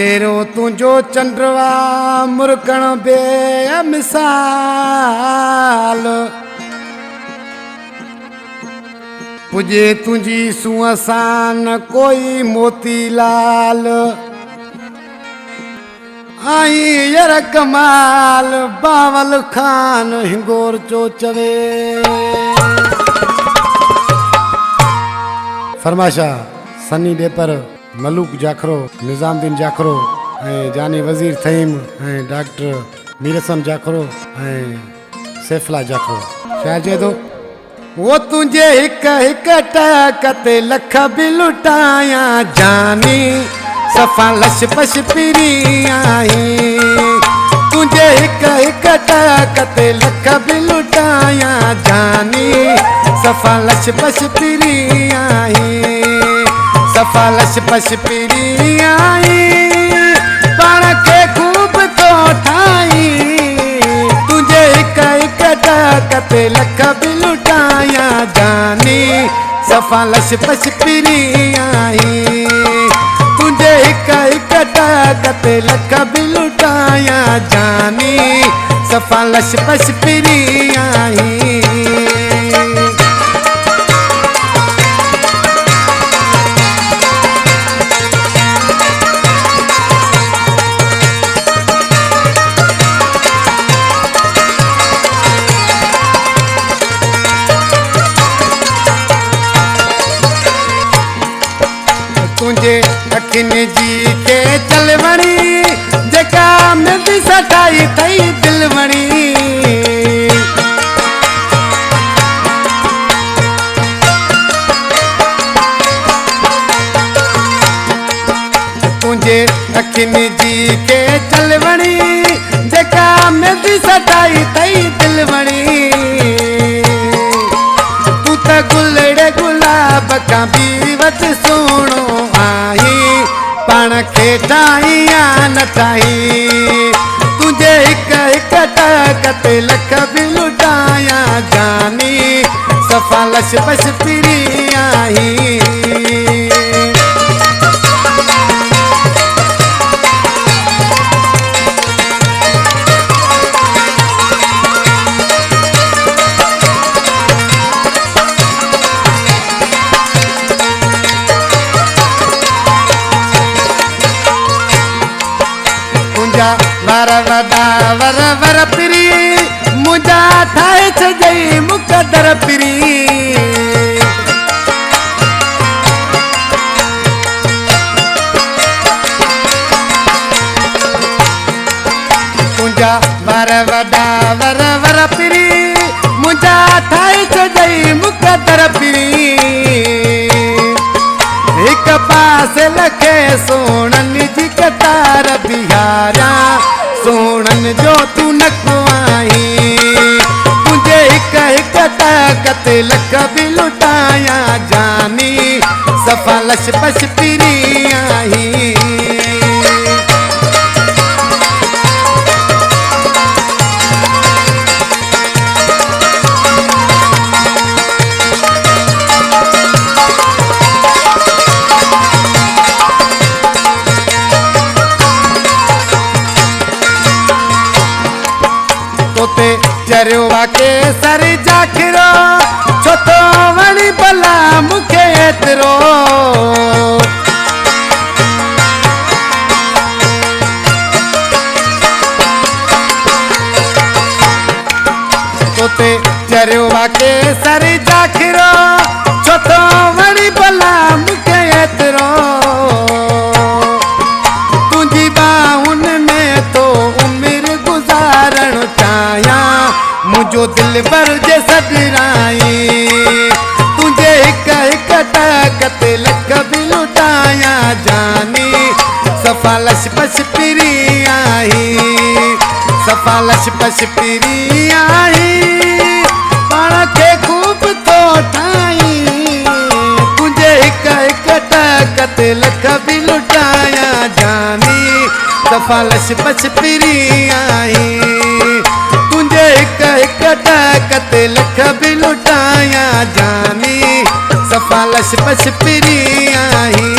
शेरो तुझो चंद्रवा मुरकण बेमिसाल पुजे तुझी सुअसान कोई मोती लाल आई यर कमाल बावल खान हिंगोर चो चवे फरमाशा सनी डेपर मलूक जाखरो निजामुद्दीन जाखरो जानी वजीर थईम डॉक्टर मीरसम जाखरो सैफला जाखरो क्या चए तो वो तुझे हिक हिक टकते लख भी लुटाया जानी सफ़ा लश पश पिरी आई तुझे हिक हिक टकते लख भी लुटाया जानी सफ़ा लश पश पिरी आई सफ़ा लश पश पिरी आई पाण के खूब तो ठाई तुझे हिक हिक टकते लख भी लुटाया जानी सफ़ा लश पश पिरी आई तुझे हिक हिक टकते लख भी लुटाया जानी सफ़ा लश पश पिरी आई तुझे अखिन जी के चलवणी जेका मिलदी सटाई थई दिलवणी तुझे अखिन जी के चलवणी जेका मिलदी सटाई थई दिलवणी तू त गुलड़े गुलाब का भी वत सोणो आई पाण खे ठाही या न ठाही तुझे हिक हिक टकते लख भी लुटाया जानी सफ़ा लश पश पिरी आई वर वदा वर वर पिरी मुझा ठाए छजई मुकदर पिरी तुझा वर वदा वर वर पिरी मुझा ठाए छजई मुकदर पिरी एक पास लखे सोनन जी कतार बिहारा सोनन जो तू नकवाई तुझे हिक हिक टकते लख भी लुटाया जानी सफ़ा लश पश पिरी आई तोते चरियो वाके सर जाखिरो छो तो वणी भला मूंखे एतिरो तोते चरियो वाके सर जाखिरो छो तो वणी भला मूंखे एतिरो तुंहिंजी बाहुन में तो उमिरि गुज़ारण चाहियां मुझो दिल भर जे सॾराई तुझे हिक हिक टकते लख भी लुटाया जानी सफ़ा लश पश पिरी आई सफ़ा लश पश पिरी आई पाण खे खूब तो ठाई तुझे हिक हिक टकते लख भी लुटाया जानी सफ़ा लश पश पिरी आई तुझे हिक हिक टकते लख भी लुटाया जानी सफ़ा लश पश पिरी आई